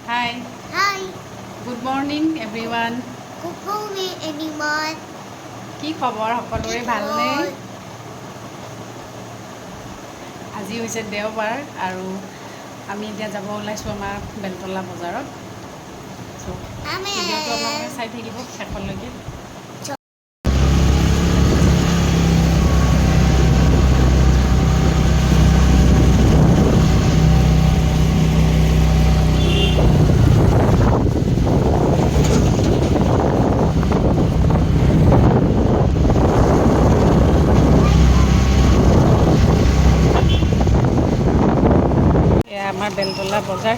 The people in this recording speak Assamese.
Hi. Hi. Good morning everyone. Good morning, anyone. কি খবৰ সকলোৰে ভালনে? আজি হৈছে দেওবাৰ আৰু আমি এতিয়া যাব ওলাইছোঁ আমাৰ বেলতলা বজাৰত। চ' ভিডিঅ'টো আপোনালোকে চাই থাকিব শেষলৈকে। এয়া আমাৰ বেলতলা বজাৰ।